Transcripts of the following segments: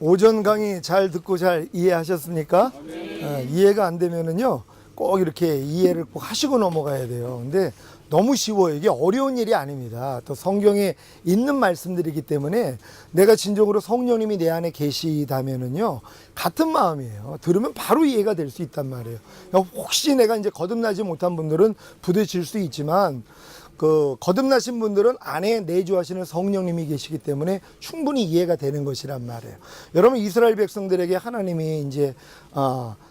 오전 강의 잘 듣고 잘 이해하셨습니까? 이해가 안 되면은요, 꼭 이렇게 이해를 꼭 하시고 넘어가야 돼요. 근데 너무 쉬워요. 이게 어려운 일이 아닙니다. 또 성경에 있는 말씀들이기 때문에 내가 진정으로 성령님이 내 안에 계시다면은요, 같은 마음이에요. 들으면 바로 이해가 될 수 있단 말이에요. 혹시 내가 이제 거듭나지 못한 분들은 부딪힐 수 있지만, 거듭나신 분들은 안에 내주하시는 성령님이 계시기 때문에 충분히 이해가 되는 것이란 말이에요. 여러분, 이스라엘 백성들에게 하나님이 이제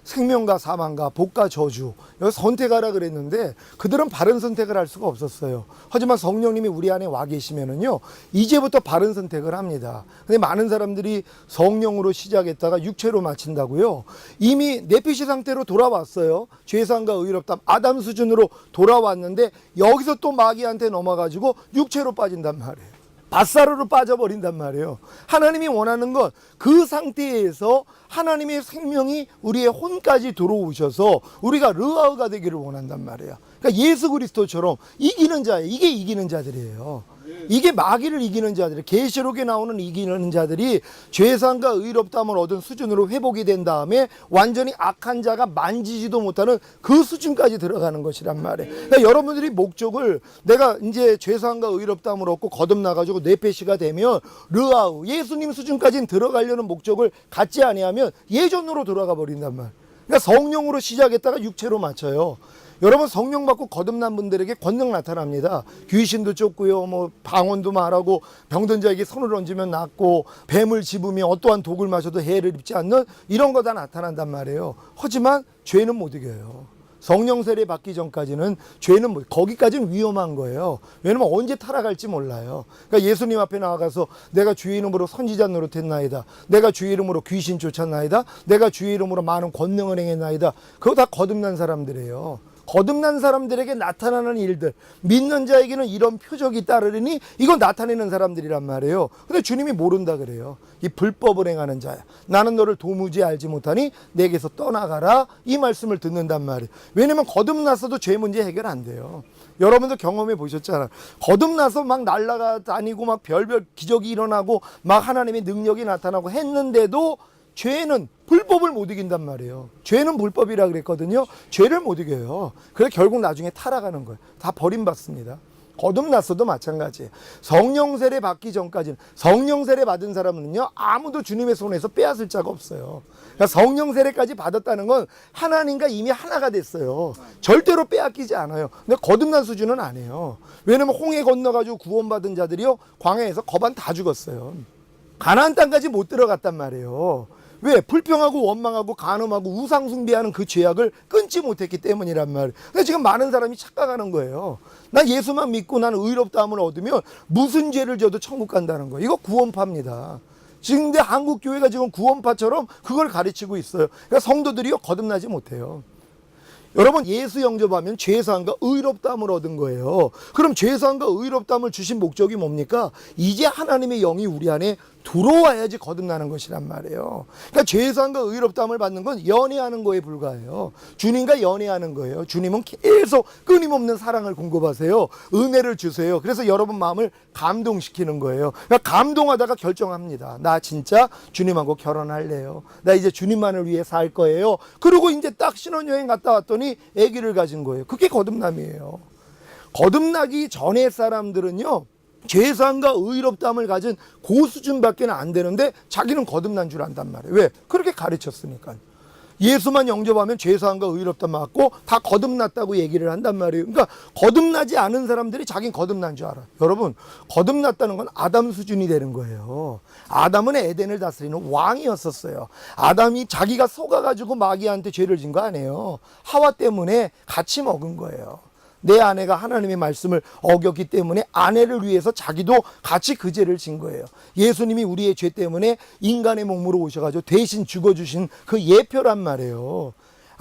생명과 사망과 복과 저주 여기 선택하라 그랬는데 그들은 바른 선택을 할 수가 없었어요. 하지만 성령님이 우리 안에 와 계시면은요, 이제부터 바른 선택을 합니다. 근데 많은 사람들이 성령으로 시작했다가 육체로 마친다고요. 이미 내피시 상태로 돌아왔어요. 죄사함과 의롭담 아담 수준으로 돌아왔는데 여기서 또 마귀한테 넘어가지고 육체로 빠진단 말이에요. 밧사로로 빠져버린단 말이에요. 하나님이 원하는 건 그 상태에서 하나님의 생명이 우리의 혼까지 들어오셔서 우리가 르아우가 되기를 원한단 말이에요. 그러니까 예수 그리스도처럼 이기는 자예요. 이게 이기는 자들이에요. 이게 마귀를 이기는 자들, 계시록에 나오는 이기는 자들이 죄사함과 의롭다함을 얻은 수준으로 회복이 된 다음에 완전히 악한 자가 만지지도 못하는 그 수준까지 들어가는 것이란 말이에요. 그러니까 여러분들이 목적을 내가 이제 죄사함과 의롭다함을 얻고 거듭나가지고 뇌폐시가 되면 르아우, 예수님 수준까지는 들어가려는 목적을 갖지 아니하면 예전으로 돌아가 버린단 말이에요. 그러니까 성령으로 시작했다가 육체로 맞춰요. 여러분, 성령 받고 거듭난 분들에게 권능 나타납니다. 귀신도 쫓고요, 뭐 방언도 말하고, 병든 자에게 손을 얹으면 낫고, 뱀을 집으면 어떠한 독을 마셔도 해를 입지 않는 이런 거 다 나타난단 말이에요. 하지만 죄는 못 이겨요. 성령 세례 받기 전까지는 죄는 거기까지는 위험한 거예요. 왜냐면 언제 타락할지 몰라요. 그러니까 예수님 앞에 나아가서 내가 주의 이름으로 선지자 노릇했나이다, 내가 주의 이름으로 귀신 쫓았나이다, 내가 주의 이름으로 많은 권능을 행했나이다, 그거 다 거듭난 사람들이에요. 거듭난 사람들에게 나타나는 일들, 믿는 자에게는 이런 표적이 따르니 이거 나타내는 사람들이란 말이에요. 근데 주님이 모른다 그래요. 이 불법을 행하는 자야, 나는 너를 도무지 알지 못하니 내게서 떠나가라, 이 말씀을 듣는단 말이에요. 왜냐면 거듭났어도 죄 문제 해결 안 돼요. 여러분도 경험해 보셨잖아요. 거듭나서 막 날아가 다니고 막 별별 기적이 일어나고 막 하나님의 능력이 나타나고 했는데도 죄는 불법을 못 이긴단 말이에요. 죄는 불법이라 그랬거든요. 죄를 못 이겨요. 그래서 결국 나중에 타락하는 거예요. 다 버림받습니다. 거듭났어도 마찬가지예요. 성령 세례 받기 전까지는, 성령 세례 받은 사람은요, 아무도 주님의 손에서 빼앗을 자가 없어요. 그러니까 성령 세례까지 받았다는 건 하나님과 이미 하나가 됐어요. 절대로 빼앗기지 않아요. 근데 거듭난 수준은 아니에요. 왜냐면 홍해 건너가지고 구원받은 자들이요, 광야에서 거반 다 죽었어요. 가나안 땅까지 못 들어갔단 말이에요. 왜? 불평하고 원망하고 간음하고 우상숭배하는 그 죄악을 끊지 못했기 때문이란 말이에요. 근데 지금 많은 사람이 착각하는 거예요. 난 예수만 믿고 나는 의롭다함을 얻으면 무슨 죄를 져도 천국 간다는 거예요. 이거 구원파입니다. 지금 근데 한국 교회가 지금 구원파처럼 그걸 가르치고 있어요. 그러니까 성도들이요, 거듭나지 못해요. 여러분, 예수 영접하면 죄사함과 의롭다함을 얻은 거예요. 그럼 죄사함과 의롭다함을 주신 목적이 뭡니까? 이제 하나님의 영이 우리 안에 들어와야지 거듭나는 것이란 말이에요. 그러니까 죄사함과 의롭다함을 받는 건 연애하는 거에 불과해요. 주님과 연애하는 거예요. 주님은 계속 끊임없는 사랑을 공급하세요. 은혜를 주세요. 그래서 여러분 마음을 감동시키는 거예요. 그러니까 감동하다가 결정합니다. 나 진짜 주님하고 결혼할래요. 나 이제 주님만을 위해 살 거예요. 그리고 이제 딱 신혼여행 갔다 왔더니 아기를 가진 거예요. 그게 거듭남이에요. 거듭나기 전에 사람들은요, 죄사함과 의롭다함을 가진 그 수준밖에 안 되는데 자기는 거듭난 줄 안단 말이에요. 왜? 그렇게 가르쳤으니까. 예수만 영접하면 죄사함과 의롭다함 받고 다 거듭났다고 얘기를 한단 말이에요. 그러니까 거듭나지 않은 사람들이 자기는 거듭난 줄 알아요. 여러분, 거듭났다는 건 아담 수준이 되는 거예요. 아담은 에덴을 다스리는 왕이었었어요. 아담이 자기가 속아가지고 마귀한테 죄를 진 거 아니에요. 하와 때문에 같이 먹은 거예요. 내 아내가 하나님의 말씀을 어겼기 때문에 아내를 위해서 자기도 같이 그 죄를 진 거예요. 예수님이 우리의 죄 때문에 인간의 몸으로 오셔가지고 대신 죽어주신 그 예표란 말이에요.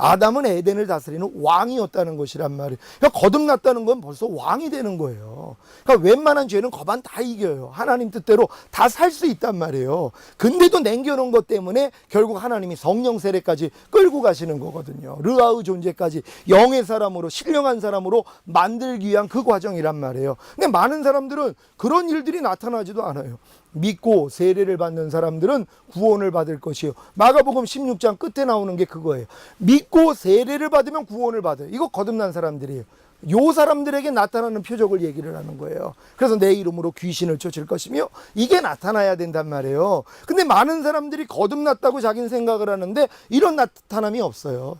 아담은 에덴을 다스리는 왕이었다는 것이란 말이에요. 그러니까 거듭났다는 건 벌써 왕이 되는 거예요. 그러니까 웬만한 죄는 거반 다 이겨요. 하나님 뜻대로 다 살 수 있단 말이에요. 근데도 남겨놓은 것 때문에 결국 하나님이 성령 세례까지 끌고 가시는 거거든요. 르아우 존재까지 영의 사람으로, 신령한 사람으로 만들기 위한 그 과정이란 말이에요. 근데 많은 사람들은 그런 일들이 나타나지도 않아요. 믿고 세례를 받는 사람들은 구원을 받을 것이요. 마가복음 16장 끝에 나오는 게 그거예요. 믿고 세례를 받으면 구원을 받아요. 이거 거듭난 사람들이에요. 요 사람들에게 나타나는 표적을 얘기를 하는 거예요. 그래서 내 이름으로 귀신을 쫓을 것이며 이게 나타나야 된단 말이에요. 근데 많은 사람들이 거듭났다고 자기는 생각을 하는데 이런 나타남이 없어요.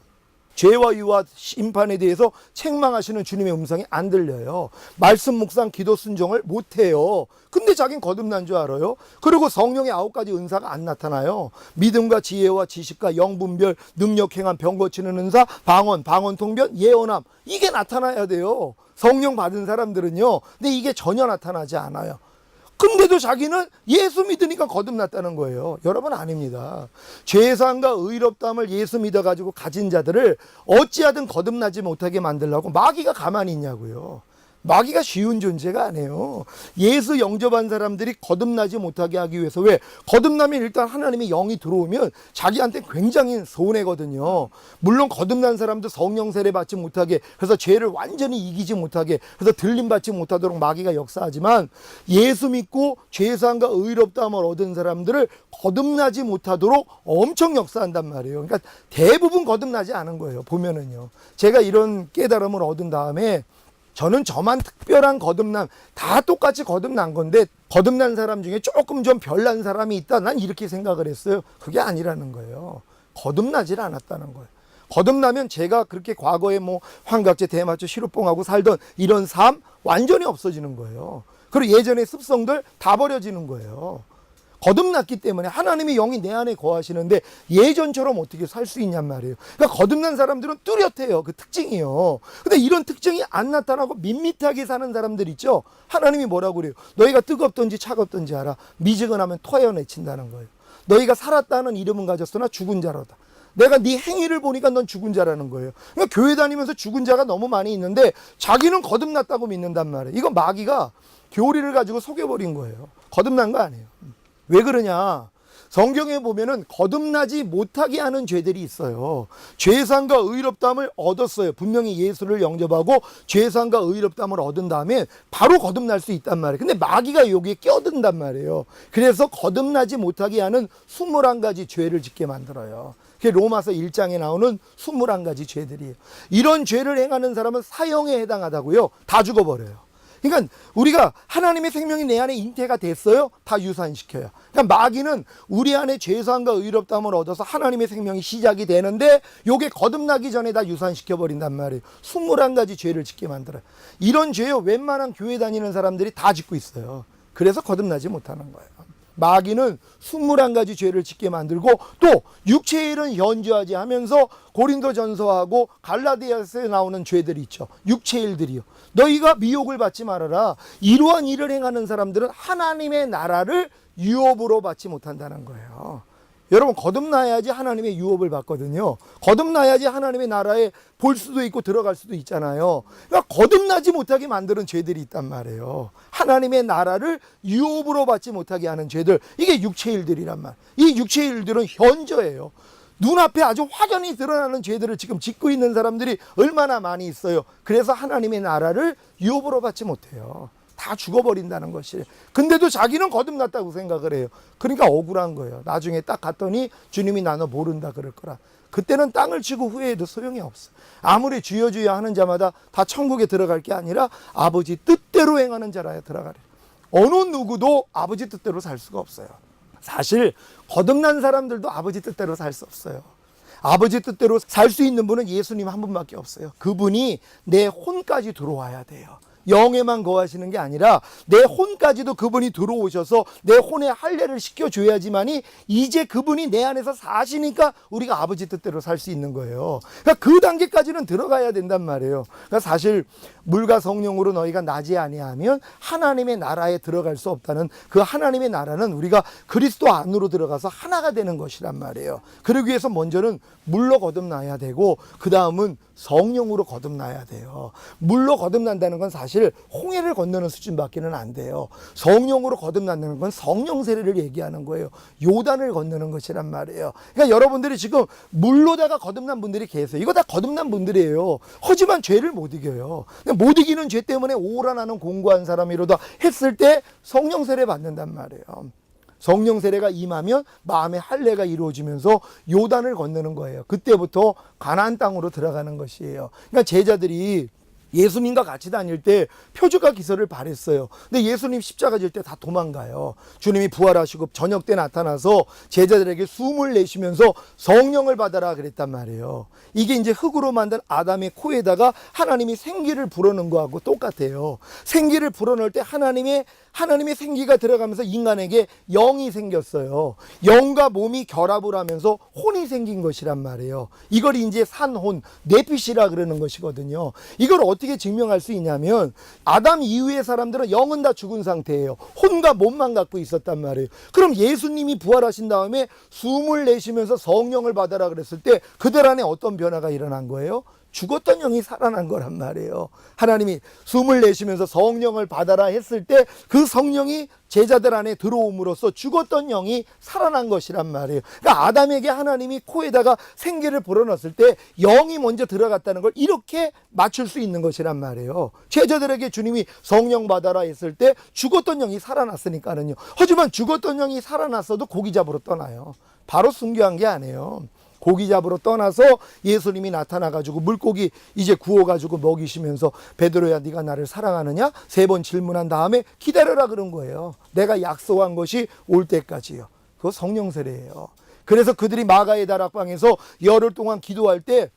죄와 유와 심판에 대해서 책망하시는 주님의 음성이 안 들려요. 말씀 묵상 기도 순종을 못해요. 근데 자긴 거듭난 줄 알아요. 그리고 성령의 9가지 은사가 안 나타나요. 믿음과 지혜와 지식과 영분별 능력 행한 병 고치는 은사, 방언 통변, 예언함, 이게 나타나야 돼요. 성령 받은 사람들은요. 근데 이게 전혀 나타나지 않아요. 근데도 자기는 예수 믿으니까 거듭났다는 거예요. 여러분, 아닙니다. 죄사함과 의롭다함을 예수 믿어가지고 가진 자들을 어찌하든 거듭나지 못하게 만들려고 마귀가 가만히 있냐고요. 마귀가 쉬운 존재가 아니에요. 예수 영접한 사람들이 거듭나지 못하게 하기 위해서, 왜? 거듭나면 일단 하나님의 영이 들어오면 자기한테 굉장히 손해거든요. 물론 거듭난 사람도 성령 세례 받지 못하게, 그래서 죄를 완전히 이기지 못하게, 그래서 들림 받지 못하도록 마귀가 역사하지만, 예수 믿고 죄사함과 의롭다함을 얻은 사람들을 거듭나지 못하도록 엄청 역사한단 말이에요. 그러니까 대부분 거듭나지 않은 거예요. 보면은요. 제가 이런 깨달음을 얻은 다음에 저는 저만 특별한 거듭남, 다 똑같이 거듭난 건데 거듭난 사람 중에 조금 좀 별난 사람이 있다, 난 이렇게 생각을 했어요. 그게 아니라는 거예요. 거듭나질 않았다는 거예요. 거듭나면 제가 그렇게 과거에 뭐 환각제, 대마초, 시루뽕하고 살던 이런 삶 완전히 없어지는 거예요. 그리고 예전의 습성들 다 버려지는 거예요. 거듭났기 때문에 하나님의 영이 내 안에 거하시는데 예전처럼 어떻게 살 수 있냔 말이에요. 그러니까 거듭난 사람들은 뚜렷해요. 그 특징이요. 근데 이런 특징이 안 나타나고 밋밋하게 사는 사람들 있죠. 하나님이 뭐라고 그래요? 너희가 뜨겁든지 차갑든지 알아. 미지근하면 토해내친다는 거예요. 너희가 살았다는 이름은 가졌으나 죽은 자로다. 내가 네 행위를 보니까 넌 죽은 자라는 거예요. 그러니까 교회 다니면서 죽은 자가 너무 많이 있는데 자기는 거듭났다고 믿는단 말이에요. 이거 마귀가 교리를 가지고 속여버린 거예요. 거듭난 거 아니에요. 왜 그러냐? 성경에 보면은 거듭나지 못하게 하는 죄들이 있어요. 죄사함과 의롭다함을 얻었어요. 분명히 예수를 영접하고 죄사함과 의롭다함을 얻은 다음에 바로 거듭날 수 있단 말이에요. 근데 마귀가 여기에 껴든단 말이에요. 그래서 거듭나지 못하게 하는 21가지 죄를 짓게 만들어요. 그게 로마서 1장에 나오는 21가지 죄들이에요. 이런 죄를 행하는 사람은 사형에 해당하다고요. 다 죽어버려요. 그러니까 우리가 하나님의 생명이 내 안에 잉태가 됐어요? 다 유산시켜요. 그러니까 마귀는 우리 안에 죄사함과 의롭다함을 얻어서 하나님의 생명이 시작이 되는데 요게 거듭나기 전에 다 유산시켜버린단 말이에요. 21가지 죄를 짓게 만들어요. 이런 죄요 웬만한 교회 다니는 사람들이 다 짓고 있어요. 그래서 거듭나지 못하는 거예요. 마귀는 21가지 죄를 짓게 만들고 또 육체의 일은 현저하지 하면서 고린도전서하고 갈라디아서에 나오는 죄들이 있죠. 육체의 일들이요. 너희가 미혹을 받지 말아라. 이러한 일을 행하는 사람들은 하나님의 나라를 유업으로 받지 못한다는 거예요. 여러분, 거듭나야지 하나님의 유업을 받거든요. 거듭나야지 하나님의 나라에 볼 수도 있고 들어갈 수도 있잖아요. 그러니까 거듭나지 못하게 만드는 죄들이 있단 말이에요. 하나님의 나라를 유업으로 받지 못하게 하는 죄들, 이게 육체의 일들이란 말. 이 육체의 일들은 현저예요. 눈앞에 아주 확연히 드러나는 죄들을 지금 짓고 있는 사람들이 얼마나 많이 있어요. 그래서 하나님의 나라를 유업으로 받지 못해요. 다 죽어버린다는 것이에요. 근데도 자기는 거듭났다고 생각을 해요. 그러니까 억울한 거예요. 나중에 딱 갔더니 주님이 나너 모른다 그럴 거라. 그때는 땅을 치고 후회해도 소용이 없어. 아무리 주여 주여 하는 자마다 다 천국에 들어갈 게 아니라 아버지 뜻대로 행하는 자라야 들어가래. 어느 누구도 아버지 뜻대로 살 수가 없어요. 사실 거듭난 사람들도 아버지 뜻대로 살 수 없어요. 아버지 뜻대로 살 수 있는 분은 예수님 한 분밖에 없어요. 그분이 내 혼까지 들어와야 돼요. 영에만 거하시는 게 아니라 내 혼까지도 그분이 들어오셔서 내 혼의 할례를 시켜줘야지만이 이제 그분이 내 안에서 사시니까 우리가 아버지 뜻대로 살 수 있는 거예요. 그러니까 그 단계까지는 들어가야 된단 말이에요. 그러니까 사실 물과 성령으로 너희가 나지 아니하면 하나님의 나라에 들어갈 수 없다는 그 하나님의 나라는 우리가 그리스도 안으로 들어가서 하나가 되는 것이란 말이에요. 그러기 위해서 먼저는 물로 거듭나야 되고 그 다음은 성령으로 거듭나야 돼요. 물로 거듭난다는 건 사실 홍해를 건너는 수준밖에는 안 돼요. 성령으로 거듭난다는 건 성령 세례를 얘기하는 거예요. 요단을 건너는 것이란 말이에요. 그러니까 여러분들이 지금 물로다가 거듭난 분들이 계세요. 이거 다 거듭난 분들이에요. 하지만 죄를 못 이겨요. 못 이기는 죄 때문에 오라 나는 공고한 사람이로다 했을 때 성령 세례 받는단 말이에요. 성령 세례가 임하면 마음의 할례가 이루어지면서 요단을 건너는 거예요. 그때부터 가나안 땅으로 들어가는 것이에요. 그러니까 제자들이 예수님과 같이 다닐 때 표적과 기사를 발했어요. 근데 예수님 십자가 질 때 다 도망가요. 주님이 부활하시고 저녁 때 나타나서 제자들에게 숨을 내쉬면서 성령을 받아라 그랬단 말이에요. 이게 이제 흙으로 만든 아담의 코에다가 하나님이 생기를 불어넣은 거하고 똑같아요. 생기를 불어넣을 때 하나님의 생기가 들어가면서 인간에게 영이 생겼어요. 영과 몸이 결합을 하면서 혼이 생긴 것이란 말이에요. 이걸 이제 산혼, 네핏이라 그러는 것이거든요. 이걸 어떻게 증명할 수 있냐면 아담 이후의 사람들은 영은 다 죽은 상태예요. 혼과 몸만 갖고 있었단 말이에요. 그럼 예수님이 부활하신 다음에 숨을 내쉬면서 성령을 받아라 그랬을 때 그들 안에 어떤 변화가 일어난 거예요? 죽었던 영이 살아난 거란 말이에요. 하나님이 숨을 내쉬면서 성령을 받아라 했을 때 그 성령이 제자들 안에 들어옴으로써 죽었던 영이 살아난 것이란 말이에요. 그러니까 아담에게 하나님이 코에다가 생기를 불어넣었을 때 영이 먼저 들어갔다는 걸 이렇게 맞출 수 있는 것이란 말이에요. 제자들에게 주님이 성령 받아라 했을 때 죽었던 영이 살아났으니까는요. 하지만 죽었던 영이 살아났어도 고기 잡으러 떠나요. 바로 순교한 게 아니에요. 고기 잡으러 떠나서 예수님이 나타나가지고 물고기 이제 구워가지고 먹이시면서 베드로야 네가 나를 사랑하느냐? 3번 질문한 다음에 기다려라 그런 거예요. 내가 약속한 것이 올 때까지요. 그거 성령 세례예요. 그래서 그들이 마가의 다락방에서 열흘 동안 기도할 때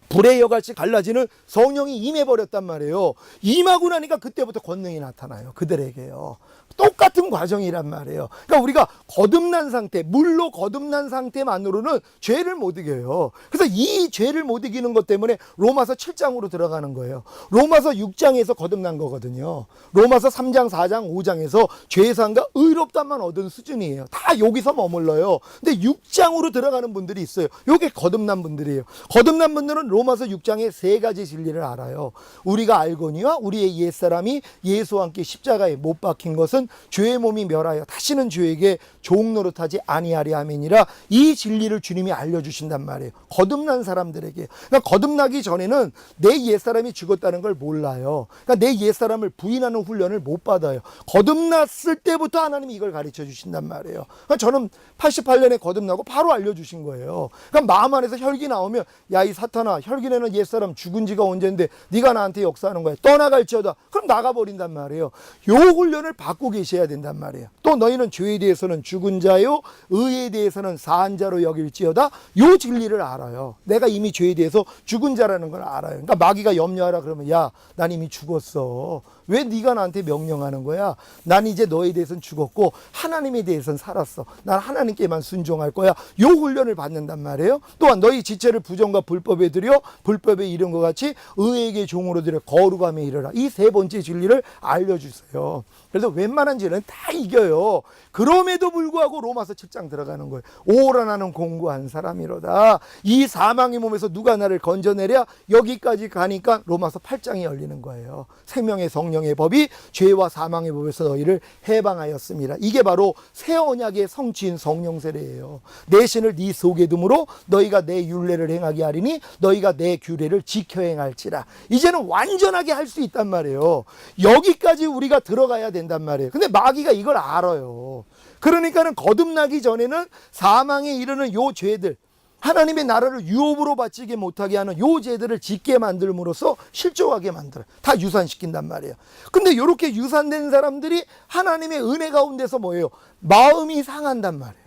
불의 여같이 갈라지는 성령이 임해버렸단 말이에요. 임하고 나니까 그때부터 권능이 나타나요. 그들에게요. 똑같은 과정이란 말이에요. 그러니까 우리가 거듭난 상태, 물로 거듭난 상태만으로는 죄를 못 이겨요. 그래서 이 죄를 못 이기는 것 때문에 로마서 7장으로 들어가는 거예요. 로마서 6장에서 거듭난 거거든요. 로마서 3장, 4장, 5장에서 죄사함과 의롭다만 얻은 수준이에요. 다 여기서 머물러요. 근데 6장으로 들어가는 분들이 있어요. 요게 거듭난 분들이에요. 거듭난 분들은 로마서 6장에 3가지 진리를 알아요. 우리가 알거니와 우리의 옛사람이 예수와 함께 십자가에 못 박힌 것은 죄의 몸이 멸하여 다시는 죄에게 종 노릇하지 아니하리 아멘이라. 이 진리를 주님이 알려주신단 말이에요. 거듭난 사람들에게. 그러니까 거듭나기 전에는 내 옛사람이 죽었다는 걸 몰라요. 그러니까 내 옛사람을 부인하는 훈련을 못 받아요. 거듭났을 때부터 하나님이 이걸 가르쳐 주신단 말이에요. 그러니까 저는 88년에 거듭나고 바로 알려주신 거예요. 그러니까 마음 안에서 혈기 나오면 야 이 사탄아, 혈기내는 옛사람 죽은 지가 언젠데 네가 나한테 역사하는 거야. 떠나갈지어다. 그럼 나가버린단 말이에요. 요 훈련을 받고 계셔야 된단 말이에요. 또 너희는 죄에 대해서는 죽은 자요 의에 대해서는 사한 자로 여길지어다. 요 진리를 알아요. 내가 이미 죄에 대해서 죽은 자라는 걸 알아요. 그러니까 마귀가 염려하라 그러면 야, 난 이미 죽었어. 왜 네가 나한테 명령하는 거야? 난 이제 너에 대해서는 죽었고 하나님에 대해서는 살았어. 난 하나님께만 순종할 거야. 요 훈련을 받는단 말이에요. 또한 너희 지체를 부정과 불법에 들여 불법에 이른 것 같이 의에게 종으로 들여 거룩함에 이르라. 이 3번째 진리를 알려주세요. 그래서 웬만한 죄는 다 이겨요. 그럼에도 불구하고 로마서 7장 들어가는 거예요. 오라 나는 공고한 사람이로다. 이 사망의 몸에서 누가 나를 건져내랴. 여기까지 가니까 로마서 8장이 열리는 거예요. 생명의 성령의 법이 죄와 사망의 법에서 너희를 해방하였습니다. 이게 바로 새 언약의 성취인 성령 세례예요. 내 신을 네 속에 둠으로 너희가 내 율례를 행하게 하리니 너희가 내 규례를 지켜 행할지라. 이제는 완전하게 할 수 있단 말이에요. 여기까지 우리가 들어가야 된단 말이에요. 근데 마귀가 이걸 알아요. 그러니까는 거듭나기 전에는 사망에 이르는 요 죄들, 하나님의 나라를 유업으로 바치게 못하게 하는 요 죄들을 짓게 만들므로써 실족하게 만들어요. 다 유산시킨단 말이에요. 근데 이렇게 유산된 사람들이 하나님의 은혜 가운데서 뭐예요? 마음이 상한단 말이에요.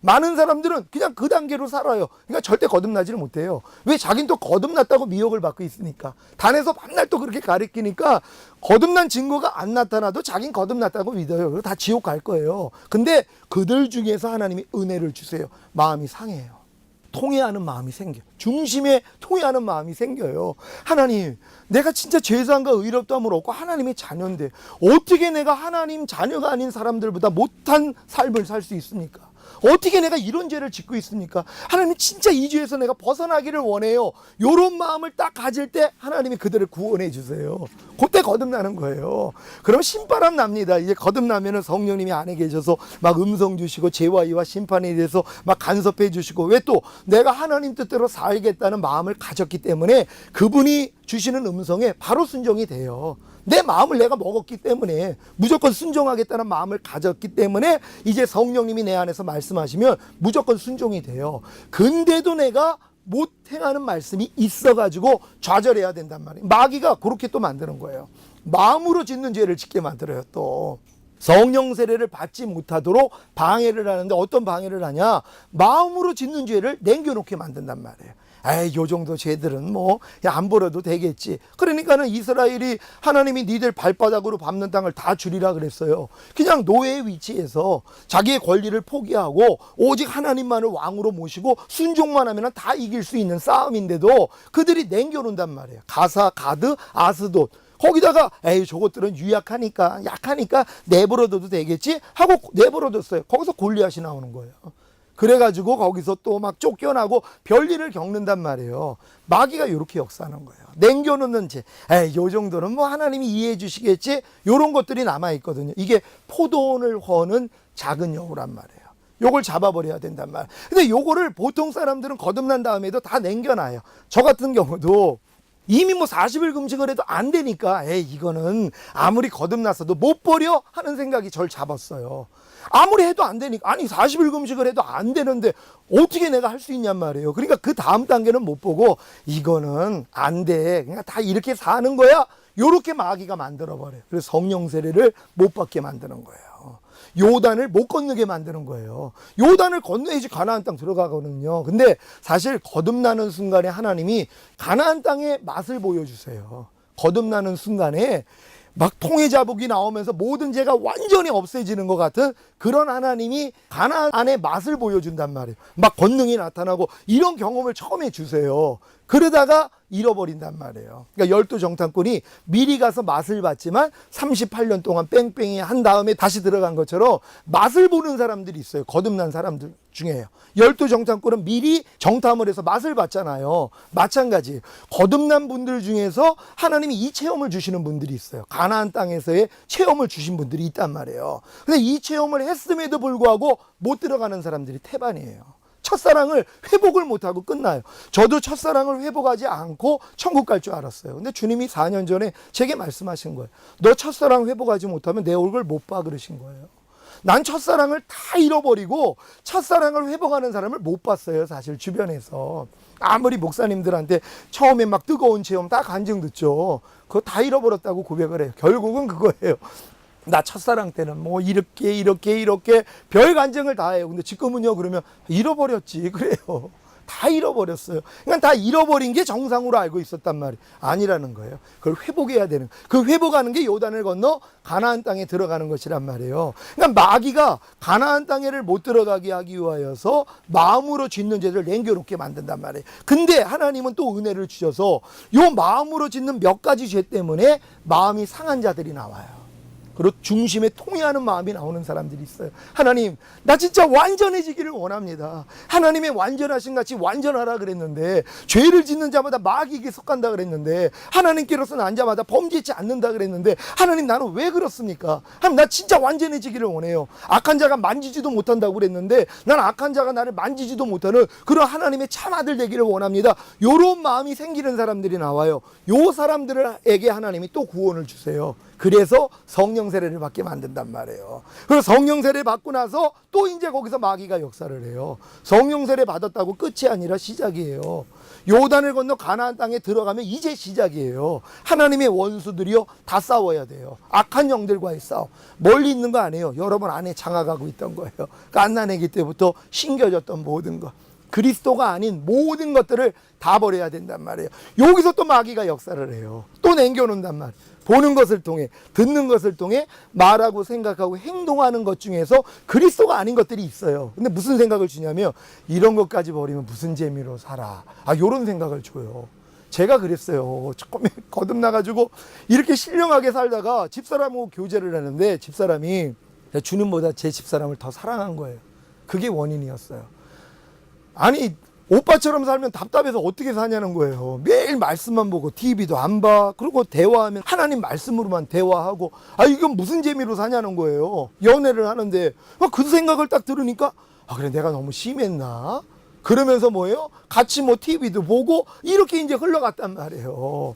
많은 사람들은 그냥 그 단계로 살아요. 그러니까 절대 거듭나지를 못해요. 왜? 자기는 또 거듭났다고 미혹을 받고 있으니까. 단에서 맨날 또 그렇게 가리키니까 거듭난 증거가 안 나타나도 자기는 거듭났다고 믿어요. 그리고 다 지옥 갈 거예요. 근데 그들 중에서 하나님이 은혜를 주세요. 마음이 상해요. 통회하는 마음이 생겨요. 중심에 통회하는 마음이 생겨요. 하나님, 내가 진짜 죄사함과 의롭다함을 얻고 하나님의 자녀인데 어떻게 내가 하나님 자녀가 아닌 사람들보다 못한 삶을 살 수 있습니까? 어떻게 내가 이런 죄를 짓고 있습니까? 하나님, 진짜 이 죄에서 내가 벗어나기를 원해요. 이런 마음을 딱 가질 때 하나님이 그들을 구원해 주세요. 그때 거듭나는 거예요. 그럼 신바람 납니다. 이제 거듭나면은 성령님이 안에 계셔서 막 음성 주시고 죄와 의와 심판에 대해서 막 간섭해 주시고, 왜 또 내가 하나님 뜻대로 살겠다는 마음을 가졌기 때문에 그분이 주시는 음성에 바로 순종이 돼요. 내 마음을 내가 먹었기 때문에, 무조건 순종하겠다는 마음을 가졌기 때문에 이제 성령님이 내 안에서 말씀하시면 무조건 순종이 돼요. 근데도 내가 못 행하는 말씀이 있어가지고 좌절해야 된단 말이에요. 마귀가 그렇게 또 만드는 거예요. 마음으로 짓는 죄를 짓게 만들어요. 또 성령 세례를 받지 못하도록 방해를 하는데, 어떤 방해를 하냐, 마음으로 짓는 죄를 남겨놓게 만든단 말이에요. 에이, 요 정도 죄들은 뭐 안 벌어도 되겠지. 그러니까는 이스라엘이 하나님이 니들 발바닥으로 밟는 땅을 다 주리라 그랬어요. 그냥 노예의 위치에서 자기의 권리를 포기하고 오직 하나님만을 왕으로 모시고 순종만 하면 다 이길 수 있는 싸움인데도 그들이 남겨놓는단 말이에요. 가사, 가드, 아스돗. 거기다가 에이, 저것들은 유약하니까, 약하니까 내버려둬도 되겠지 하고 내버려뒀어요. 거기서 골리앗이 나오는 거예요. 그래가지고 거기서 또 막 쫓겨나고 별일을 겪는단 말이에요. 마귀가 이렇게 역사하는 거예요. 남겨놓는 죄, 에이, 요 정도는 뭐 하나님이 이해해 주시겠지, 요런 것들이 남아있거든요. 이게 포도원을 허는 작은 여우란 말이에요. 요걸 잡아버려야 된단 말이에요. 근데 요거를 보통 사람들은 거듭난 다음에도 다 남겨놔요. 저 같은 경우도 이미 뭐 40일 금식을 해도 안 되니까, 에이, 이거는 아무리 거듭났어도 못 버려 하는 생각이 절 잡았어요. 아무리 해도 안 되니까, 아니 40일 금식을 해도 안 되는데 어떻게 내가 할 수 있냔 말이에요. 그러니까 그 다음 단계는 못 보고 이거는 안 돼, 그냥 다 이렇게 사는 거야, 요렇게 마귀가 만들어버려요. 그래서 성령 세례를 못 받게 만드는 거예요. 요단을 못 건너게 만드는 거예요. 요단을 건너야지 가나안 땅 들어가거든요. 근데 사실 거듭나는 순간에 하나님이 가나안 땅의 맛을 보여주세요. 거듭나는 순간에 막 통해 자복이 나오면서 모든 죄가 완전히 없어지는 것 같은 그런 하나님이 가나안의 맛을 보여준단 말이에요. 막 권능이 나타나고 이런 경험을 처음에 주세요. 그러다가 잃어버린단 말이에요. 그러니까 12정탐꾼이 미리 가서 맛을 봤지만 38년 동안 뺑뺑이 한 다음에 다시 들어간 것처럼 맛을 보는 사람들이 있어요. 거듭난 사람들 중에요. 12정탐꾼은 미리 정탐을 해서 맛을 봤잖아요. 마찬가지 거듭난 분들 중에서 하나님이 이 체험을 주시는 분들이 있어요. 가나안 땅에서의 체험을 주신 분들이 있단 말이에요. 근데 이 체험을 했음에도 불구하고 못 들어가는 사람들이 태반이에요. 첫사랑을 회복을 못하고 끝나요. 저도 첫사랑을 회복하지 않고 천국 갈 줄 알았어요. 근데 주님이 4년 전에 제게 말씀하신 거예요. 너 첫사랑 회복하지 못하면 내 얼굴 못 봐, 그러신 거예요. 난 첫사랑을 다 잃어버리고 첫사랑을 회복하는 사람을 못 봤어요. 사실 주변에서 아무리 목사님들한테 처음에 막 뜨거운 체험 다 간증 듣죠. 그거 다 잃어버렸다고 고백을 해요. 결국은 그거예요. 나 첫사랑 때는 뭐 이렇게 별 간증을 다 해요. 근데 지금은요, 그러면 잃어버렸지 그래요. 다 잃어버렸어요. 그러니까 다 잃어버린 게 정상으로 알고 있었단 말이에요. 아니라는 거예요. 그걸 회복해야 되는, 그 회복하는 게 요단을 건너 가나안 땅에 들어가는 것이란 말이에요. 그러니까 마귀가 가나안 땅에를 못 들어가게 하기 위하여서 마음으로 짓는 죄를 남겨놓게 만든단 말이에요. 근데 하나님은 또 은혜를 주셔서 요 마음으로 짓는 몇 가지 죄 때문에 마음이 상한 자들이 나와요. 그리고 중심에 통회하는 마음이 나오는 사람들이 있어요. 하나님, 나 진짜 완전해지기를 원합니다. 하나님의 완전하신 같이 완전하라 그랬는데, 죄를 짓는 자마다 마귀에게 속한다 그랬는데, 하나님께로서는 난 자마다 범죄치 않는다 그랬는데, 하나님 나는 왜 그렇습니까? 하나님, 나 진짜 완전해지기를 원해요. 악한 자가 만지지도 못한다고 그랬는데 난 악한 자가 나를 만지지도 못하는 그런 하나님의 참 아들 되기를 원합니다. 요런 마음이 생기는 사람들이 나와요. 요 사람들에게 하나님이 또 구원을 주세요. 그래서 성령 세례를 받게 만든단 말이에요. 그리고 성령 세례 받고 나서 또 이제 거기서 마귀가 역사를 해요. 성령 세례 받았다고 끝이 아니라 시작이에요. 요단을 건너 가나안 땅에 들어가면 이제 시작이에요. 하나님의 원수들이요 다 싸워야 돼요. 악한 영들과의 싸움. 멀리 있는 거 아니에요. 여러분 안에 장악하고 있던 거예요. 갓난아기 때부터 심겨졌던 모든 것, 그리스도가 아닌 모든 것들을 다 버려야 된단 말이에요. 여기서 또 마귀가 역사를 해요. 또 남겨놓는단 말이에요. 보는 것을 통해, 듣는 것을 통해 말하고 생각하고 행동하는 것 중에서 그리스도가 아닌 것들이 있어요. 근데 무슨 생각을 주냐면, 이런 것까지 버리면 무슨 재미로 살아, 요런 생각을 줘요. 제가 그랬어요. 처음에 거듭나가지고 이렇게 신령하게 살다가 집사람하고 교제를 하는데, 집사람이 주님보다 제 집사람을 더 사랑한 거예요. 그게 원인이었어요. 아니, 오빠처럼 살면 답답해서 어떻게 사냐는 거예요. 매일 말씀만 보고 TV도 안 봐. 그리고 대화하면 하나님 말씀으로만 대화하고, 이건 무슨 재미로 사냐는 거예요. 연애를 하는데 그 생각을 딱 들으니까, 그래 내가 너무 심했나? 그러면서 뭐예요? 같이 뭐 TV도 보고 이렇게 이제 흘러갔단 말이에요.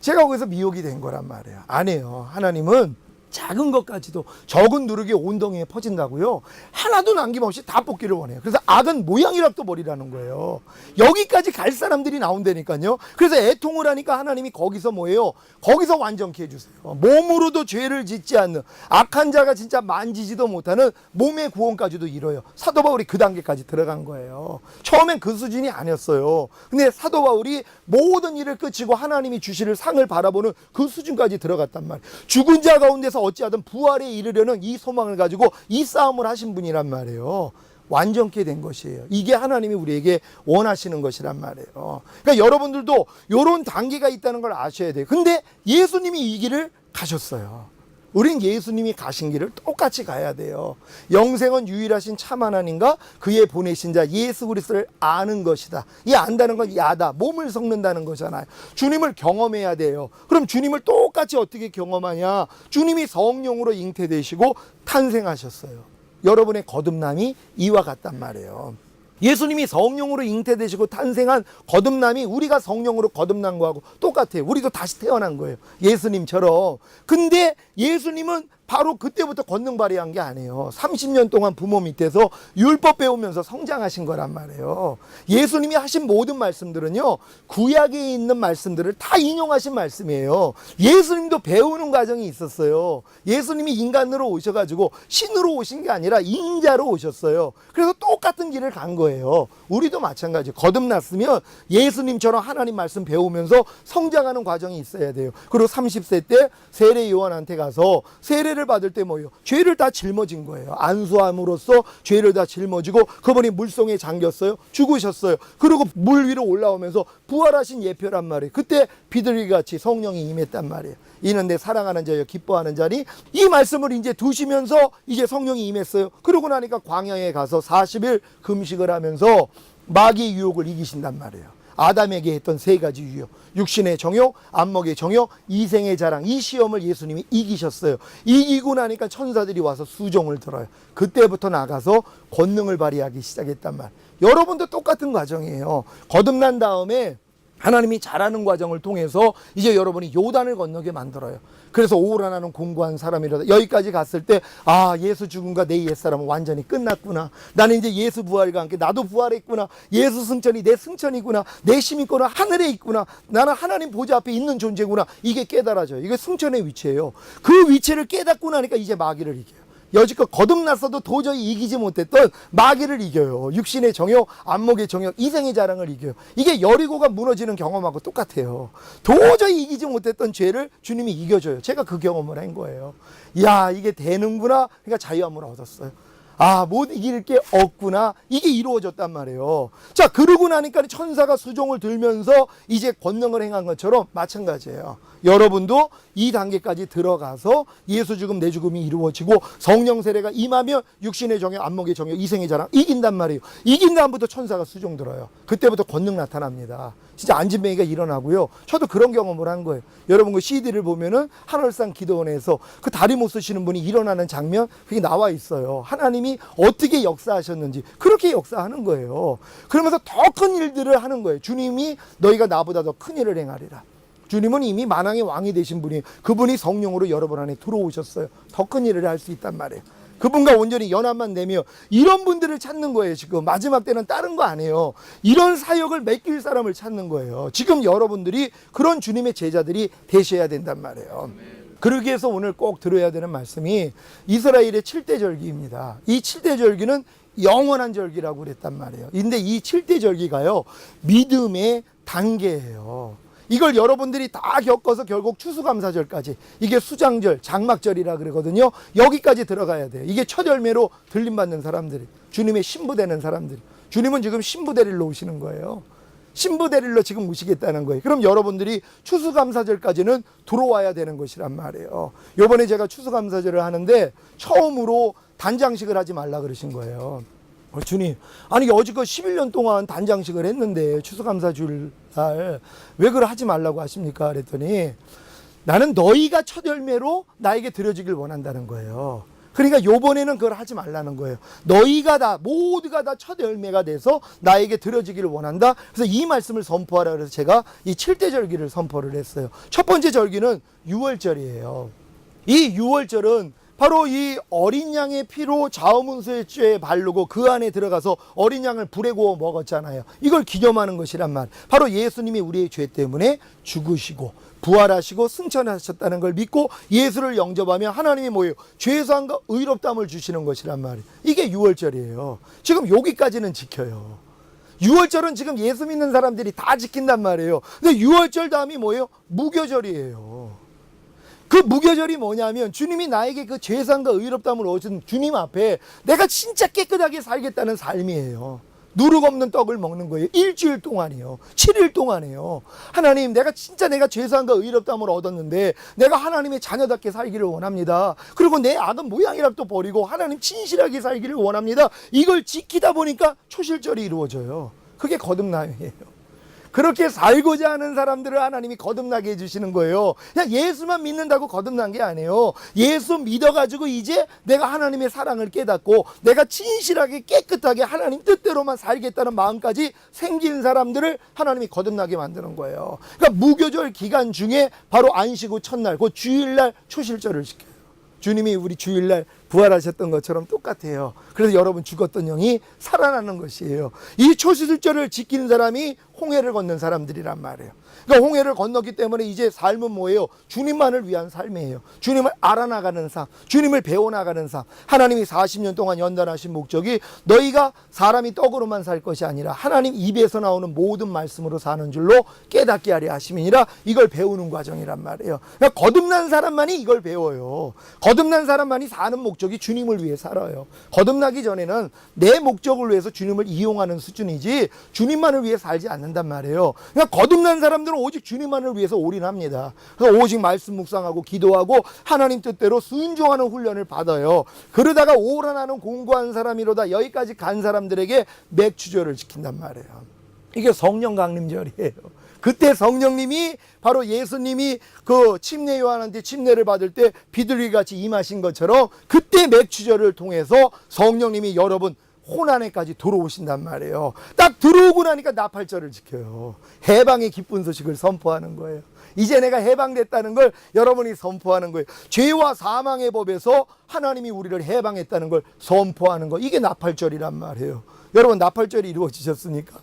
제가 거기서 미혹이 된 거란 말이에요. 아니에요. 하나님은 작은 것까지도 적은 누룩이 온 덩이에 퍼진다고요. 하나도 남김없이 다 뽑기를 원해요. 그래서 악은 모양이라도 버리라는 거예요. 여기까지 갈 사람들이 나온다니까요. 그래서 애통을 하니까 하나님이 거기서 뭐예요? 거기서 완전케 해주세요. 몸으로도 죄를 짓지 않는 악한 자가 진짜 만지지도 못하는 몸의 구원까지도 이뤄요. 사도 바울이 그 단계까지 들어간 거예요. 처음엔 그 수준이 아니었어요. 근데 사도 바울이 모든 일을 끝이고 하나님이 주실 상을 바라보는 그 수준까지 들어갔단 말이에요. 죽은 자 가운데서 어찌하든 부활에 이르려는 이 소망을 가지고 이 싸움을 하신 분이란 말이에요. 완전케 된 것이에요. 이게 하나님이 우리에게 원하시는 것이란 말이에요. 그러니까 여러분들도 이런 단계가 있다는 걸 아셔야 돼요. 근데 예수님이 이 길을 가셨어요. 우린 예수님이 가신 길을 똑같이 가야 돼요. 영생은 유일하신 참 하나님과 그의 보내신 자 예수 그리스도를 아는 것이다. 이 안다는 건 야다. 몸을 섞는다는 거잖아요. 주님을 경험해야 돼요. 그럼 주님을 똑같이 어떻게 경험하냐? 주님이 성령으로 잉태되시고 탄생하셨어요. 여러분의 거듭남이 이와 같단 말이에요. 예수님이 성령으로 잉태되시고 탄생한 거듭남이 우리가 성령으로 거듭난 거하고 똑같아요. 우리도 다시 태어난 거예요. 예수님처럼. 근데 예수님은 바로 그때부터 권능 발휘한 게 아니에요. 30년 동안 부모 밑에서 율법 배우면서 성장하신 거란 말이에요. 예수님이 하신 모든 말씀들은요, 구약에 있는 말씀들을 다 인용하신 말씀이에요. 예수님도 배우는 과정이 있었어요. 예수님이 인간으로 오셔가지고 신으로 오신 게 아니라 인자로 오셨어요. 그래서 똑같은 길을 간 거예요. 우리도 마찬가지. 거듭났으면 예수님처럼 하나님 말씀 배우면서 성장하는 과정이 있어야 돼요. 그리고 30세 때 세례 요한한테 가서 세례를 받을 때 뭐예요? 죄를 다 짊어진 거예요. 안수함으로써 죄를 다 짊어지고 그분이 물속에 잠겼어요. 죽으셨어요. 그리고 물 위로 올라오면서 부활하신 예표란 말이에요. 그때 비둘기같이 성령이 임했단 말이에요. 이는 내 사랑하는 자여 기뻐하는 자니, 이 말씀을 이제 두시면서 이제 성령이 임했어요. 그러고 나니까 광야에 가서 40일 금식을 하면서 마귀의 유혹을 이기신단 말이에요. 아담에게 했던 세 가지 유혹, 육신의 정욕, 안목의 정욕, 이생의 자랑, 이 시험을 예수님이 이기셨어요. 이기고 나니까 천사들이 와서 수종을 들어요. 그때부터 나가서 권능을 발휘하기 시작했단 말. 여러분도 똑같은 과정이에요. 거듭난 다음에 하나님이 잘하는 과정을 통해서 이제 여러분이 요단을 건너게 만들어요. 그래서 오라나는 공고한 사람이라다. 여기까지 갔을 때, 아, 예수 죽음과 내 옛사람은 완전히 끝났구나. 나는 이제 예수 부활과 함께 나도 부활했구나. 예수 승천이 내 승천이구나. 내 힘이 있구나. 하늘에 있구나. 나는 하나님 보좌 앞에 있는 존재구나. 이게 깨달아져요. 이게 승천의 위치예요. 그 위치를 깨닫고 나니까 이제 마귀를 이겨요. 여지껏 거듭났어도 도저히 이기지 못했던 마귀를 이겨요. 육신의 정욕, 안목의 정욕, 이생의 자랑을 이겨요. 이게 여리고가 무너지는 경험하고 똑같아요. 도저히 이기지 못했던 죄를 주님이 이겨줘요. 제가 그 경험을 한 거예요. 야, 이게 되는구나. 그러니까 자유함을 얻었어요. 아, 못 이길 게 없구나. 이게 이루어졌단 말이에요. 자, 그러고 나니까 천사가 수종을 들면서 이제 권능을 행한 것처럼 마찬가지예요. 여러분도 이 단계까지 들어가서 예수 죽음 내 죽음이 이루어지고 성령 세례가 임하면 육신의 정욕, 안목의 정욕, 이생의 자랑 이긴단 말이에요. 이긴 다음부터 천사가 수종 들어요. 그때부터 권능 나타납니다. 진짜 안진뱅이가 일어나고요. 저도 그런 경험을 한 거예요. 여러분 그 CD를 보면은 한월산 기도원에서 그 다리 못 쓰시는 분이 일어나는 장면 그게 나와 있어요. 하나님이 어떻게 역사하셨는지 그렇게 역사하는 거예요. 그러면서 더 큰 일들을 하는 거예요. 주님이 너희가 나보다 더 큰 일을 행하리라. 주님은 이미 만왕의 왕이 되신 분이, 그분이 성령으로 여러분 안에 들어오셨어요. 더 큰 일을 할 수 있단 말이에요. 그분과 온전히 연합만 내며 이런 분들을 찾는 거예요. 지금 마지막 때는 다른 거 아니에요. 이런 사역을 맡길 사람을 찾는 거예요. 지금 여러분들이 그런 주님의 제자들이 되셔야 된단 말이에요. 그러기 위해서 오늘 꼭 들어야 되는 말씀이 이스라엘의 7대 절기입니다. 이 7대 절기는 영원한 절기라고 그랬단 말이에요. 근데 이 7대 절기가요, 믿음의 단계예요. 이걸 여러분들이 다 겪어서 결국 추수감사절까지, 이게 수장절, 장막절이라 그러거든요. 여기까지 들어가야 돼요. 이게 첫 열매로 들림받는 사람들이, 주님의 신부되는 사람들이. 주님은 지금 신부대리로 오시는 거예요. 신부대리로 지금 오시겠다는 거예요. 그럼 여러분들이 추수감사절까지는 들어와야 되는 것이란 말이에요. 요번에 제가 추수감사절을 하는데 처음으로 단장식을 하지 말라 그러신 거예요. 주님, 아니 여지껏 11년 동안 단장식을 했는데 추수감사절 날 왜 그걸 하지 말라고 하십니까? 그랬더니 나는 너희가 첫 열매로 나에게 드려지길 원한다는 거예요. 그러니까 요번에는 그걸 하지 말라는 거예요. 너희가 다 모두가 다 첫 열매가 돼서 나에게 들어지기를 원한다. 그래서 이 말씀을 선포하라 그래서 제가 이 7대 절기를 선포를 했어요. 첫 번째 절기는 유월절이에요. 이 유월절은 바로 이 어린 양의 피로 자음운수의 죄에 바르고 그 안에 들어가서 어린 양을 불에 구워 먹었잖아요. 이걸 기념하는 것이란 말. 바로 예수님이 우리의 죄 때문에 죽으시고 부활하시고 승천하셨다는 걸 믿고 예수를 영접하면 하나님이 뭐예요? 죄사함과 의롭다함을 주시는 것이란 말이에요. 이게 유월절이에요. 지금 여기까지는 지켜요. 유월절은 지금 예수 믿는 사람들이 다 지킨단 말이에요. 근데 유월절 다음이 뭐예요? 무교절이에요. 그 무교절이 뭐냐면 주님이 나에게 그 죄사함과 의롭다함을 얻은 주님 앞에 내가 진짜 깨끗하게 살겠다는 삶이에요. 누룩 없는 떡을 먹는 거예요. 일주일 동안이요. 7일 동안이요. 하나님, 내가 진짜 내가 죄사함과 의롭다함을 얻었는데 내가 하나님의 자녀답게 살기를 원합니다. 그리고 내 악은 모양이라도 버리고 하나님 진실하게 살기를 원합니다. 이걸 지키다 보니까 초실절이 이루어져요. 그게 거듭남이에요. 그렇게 살고자 하는 사람들을 하나님이 거듭나게 해주시는 거예요. 그냥 예수만 믿는다고 거듭난 게 아니에요. 예수 믿어가지고 이제 내가 하나님의 사랑을 깨닫고 내가 진실하게 깨끗하게 하나님 뜻대로만 살겠다는 마음까지 생긴 사람들을 하나님이 거듭나게 만드는 거예요. 그러니까 무교절 기간 중에 바로 안식 후 첫날, 그 주일날 초실절을 지켜요. 주님이 우리 주일날 부활하셨던 것처럼 똑같아요. 그래서 여러분 죽었던 영이 살아나는 것이에요. 이 초실절을 지키는 사람이 홍해를 건넌 사람들이란 말이에요. 그러니까 홍해를 건넜기 때문에 이제 삶은 뭐예요? 주님만을 위한 삶이에요. 주님을 알아나가는 삶, 주님을 배워나가는 삶. 하나님이 40년 동안 연단하신 목적이 너희가 사람이 떡으로만 살 것이 아니라 하나님 입에서 나오는 모든 말씀으로 사는 줄로 깨닫게 하려 하심이니라. 이걸 배우는 과정이란 말이에요. 그러니까 거듭난 사람만이 이걸 배워요. 거듭난 사람만이 사는 목적이 주님을 위해 살아요. 거듭나기 전에는 내 목적을 위해서 주님을 이용하는 수준이지 주님만을 위해 살지 않는단 말이에요. 그러니까 거듭난 사람들은 오직 주님만을 위해서 올인합니다. 그래서 오직 말씀 묵상하고 기도하고 하나님 뜻대로 순종하는 훈련을 받아요. 그러다가 오라나는 공고한 사람이로다 여기까지 간 사람들에게 맥주절을 지킨단 말이에요. 이게 성령 강림절이에요. 그때 성령님이 바로 예수님이 그 침례 요한한테 침례를 받을 때 비둘기같이 임하신 것처럼 그때 맥주절을 통해서 성령님이 여러분 혼안에까지 들어오신단 말이에요. 딱 들어오고 나니까 나팔절을 지켜요. 해방의 기쁜 소식을 선포하는 거예요. 이제 내가 해방됐다는 걸 여러분이 선포하는 거예요. 죄와 사망의 법에서 하나님이 우리를 해방했다는 걸 선포하는 거. 이게 나팔절이란 말이에요. 여러분 나팔절이 이루어지셨습니까?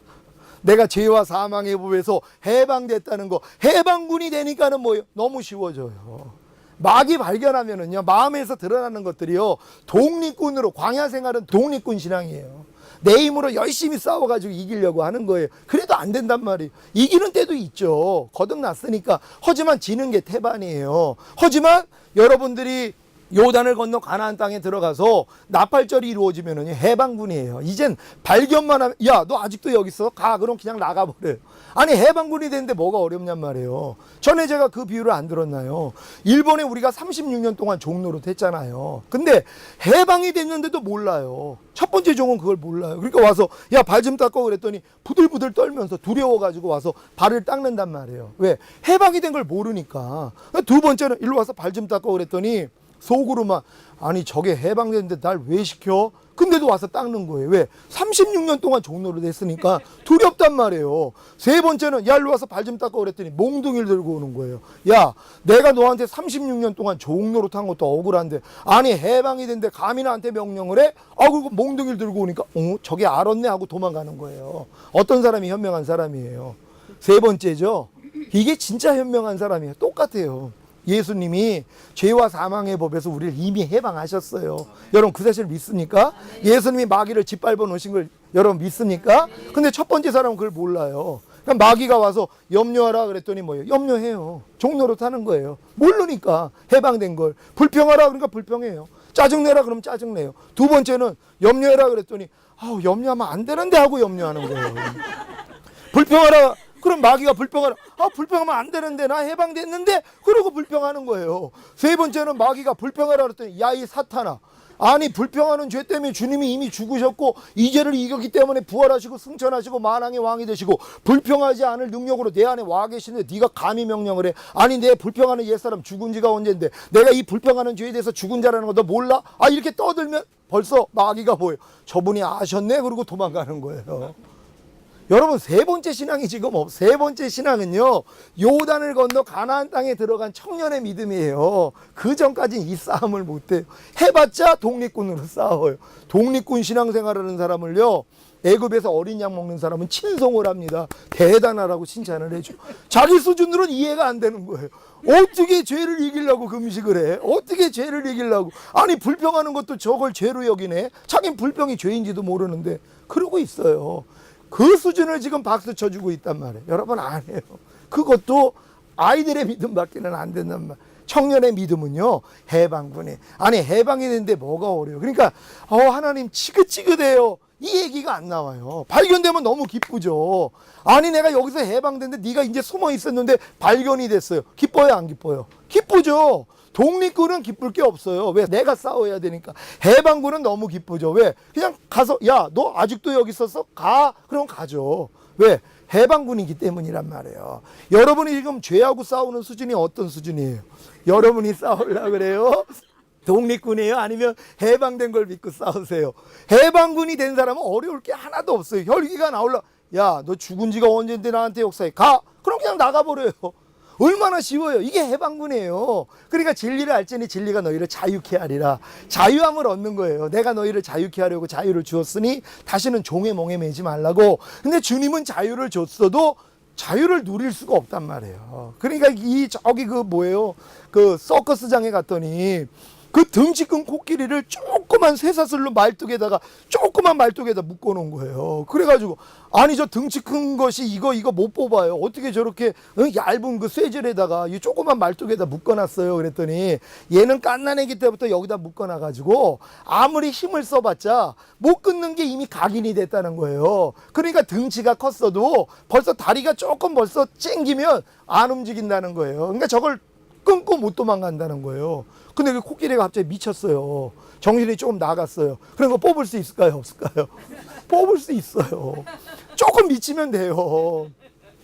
내가 죄와 사망의 법에서 해방됐다는 거. 해방군이 되니까는 뭐예요? 너무 쉬워져요. 마귀 발견하면은요, 마음에서 드러나는 것들이요, 독립군으로, 광야 생활은 독립군 신앙이에요. 내 힘으로 열심히 싸워가지고 이기려고 하는 거예요. 그래도 안 된단 말이에요. 이기는 때도 있죠. 거듭났으니까. 하지만 지는 게 태반이에요. 하지만 여러분들이 요단을 건너 가나안 땅에 들어가서 나팔절이 이루어지면은 해방군이에요. 이젠 발견만 하면 야, 너 아직도 여기 있어? 가. 그럼 그냥 나가버려요. 아니 해방군이 되는데 뭐가 어렵냔 말이에요. 전에 제가 그 비유를 안 들었나요? 일본에 우리가 36년 동안 종노릇 했잖아요. 근데 해방이 됐는데도 몰라요. 첫 번째 종은 그걸 몰라요. 그러니까 와서 야, 발 좀 닦고 그랬더니 부들부들 떨면서 두려워가지고 와서 발을 닦는단 말이에요. 왜? 해방이 된 걸 모르니까. 두 번째는 일로 와서 발 좀 닦고 그랬더니 속으로만 아니 저게 해방됐는데 날 왜 시켜? 근데도 와서 닦는 거예요. 왜? 36년 동안 종로를 했으니까 두렵단 말이에요. 세 번째는 야 일로 와서 발 좀 닦고 그랬더니 몽둥이를 들고 오는 거예요. 야 내가 너한테 36년 동안 종로를 탄 것도 억울한데 아니 해방이 됐는데 감히 나한테 명령을 해? 아 그리고 몽둥이를 들고 오니까 저게 알았네 하고 도망가는 거예요. 어떤 사람이 현명한 사람이에요. 세 번째죠. 이게 진짜 현명한 사람이에요. 똑같아요. 예수님이 죄와 사망의 법에서 우리를 이미 해방하셨어요. 여러분 그 사실 믿습니까? 예수님이 마귀를 짓밟아 놓으신 걸 여러분 믿습니까? 근데 첫 번째 사람은 그걸 몰라요. 그냥 마귀가 와서 염려하라 그랬더니 뭐예요? 염려해요. 종노릇 하는 거예요. 모르니까 해방된 걸. 불평하라 그러니까 불평해요. 짜증내라 그러면 짜증내요. 두 번째는 염려해라 그랬더니 아우 염려하면 안 되는데 하고 염려하는 거예요. 불평하라 그럼 마귀가 불평하라. 아, 불평하면 안 되는데 나 해방됐는데 그러고 불평하는 거예요. 세 번째는 마귀가 불평하라 그랬더니 야 이 사탄아 아니 불평하는 죄 때문에 주님이 이미 죽으셨고 이 죄를 이겼기 때문에 부활하시고 승천하시고 만왕의 왕이 되시고 불평하지 않을 능력으로 내 안에 와 계시는데 네가 감히 명령을 해. 아니 내 불평하는 옛사람 죽은 지가 언젠데 내가 이 불평하는 죄에 대해서 죽은 자라는 거 너 몰라? 아 이렇게 떠들면 벌써 마귀가 보여. 저분이 아셨네 그러고 도망가는 거예요. 여러분 세 번째 신앙이 지금 세 번째 신앙은요 요단을 건너 가나안 땅에 들어간 청년의 믿음이에요. 그 전까지는 이 싸움을 못해요. 해봤자 독립군으로 싸워요. 독립군 신앙생활을 하는 사람을요 애굽에서 어린 양 먹는 사람은 친송을 합니다. 대단하라고 칭찬을 해줘. 자기 수준으로는 이해가 안 되는 거예요. 어떻게 죄를 이기려고 금식을 해? 어떻게 죄를 이기려고? 아니 불평하는 것도 저걸 죄로 여기네. 자긴 불평이 죄인지도 모르는데 그러고 있어요. 그 수준을 지금 박수 쳐주고 있단 말이에요. 여러분 안 해요. 그것도 아이들의 믿음밖에는 안 된단 말이에요. 청년의 믿음은요 해방군이 아니 해방이 되는데 뭐가 어려워. 그러니까 하나님 지긋지긋해요. 이 얘기가 안 나와요. 발견되면 너무 기쁘죠. 아니 내가 여기서 해방됐는데 네가 이제 숨어 있었는데 발견이 됐어요. 기뻐요 안 기뻐요? 기쁘죠. 독립군은 기쁠 게 없어요. 왜? 내가 싸워야 되니까. 해방군은 너무 기쁘죠. 왜? 그냥 가서 야 너 아직도 여기 있었어? 가. 그럼 가죠. 왜? 해방군이기 때문이란 말이에요. 여러분이 지금 죄하고 싸우는 수준이 어떤 수준이에요? 여러분이 싸우려고 그래요? 독립군이에요? 아니면 해방된 걸 믿고 싸우세요? 해방군이 된 사람은 어려울 게 하나도 없어요. 혈기가 나올라. 야, 너 죽은 지가 언젠데 나한테 역사해. 가. 그럼 그냥 나가버려요. 얼마나 쉬워요. 이게 해방군이에요. 그러니까 진리를 알지니 진리가 너희를 자유케 하리라. 자유함을 얻는 거예요. 내가 너희를 자유케 하려고 자유를 주었으니 다시는 종의 몽에 매지 말라고. 근데 주님은 자유를 줬어도 자유를 누릴 수가 없단 말이에요. 그러니까 저기 뭐예요? 그 서커스장에 갔더니 그 덩치 큰 코끼리를 조그만 쇠사슬로 조그만 말뚝에다 묶어놓은 거예요. 그래가지고 아니 저 덩치 큰 것이 이거 못 뽑아요. 어떻게 저렇게 얇은 그 쇠질에다가 이 조그만 말뚝에다 묶어놨어요. 그랬더니 얘는 갓난애기 때부터 여기다 묶어놔가지고 아무리 힘을 써봤자 못 끊는 게 이미 각인이 됐다는 거예요. 그러니까 덩치가 컸어도 벌써 다리가 조금 벌써 찡기면 안 움직인다는 거예요. 그러니까 저걸 끊고 못 도망간다는 거예요. 근데 그 코끼리가 갑자기 미쳤어요. 정신이 조금 나갔어요. 그런 거 뽑을 수 있을까요? 없을까요? 뽑을 수 있어요. 조금 미치면 돼요.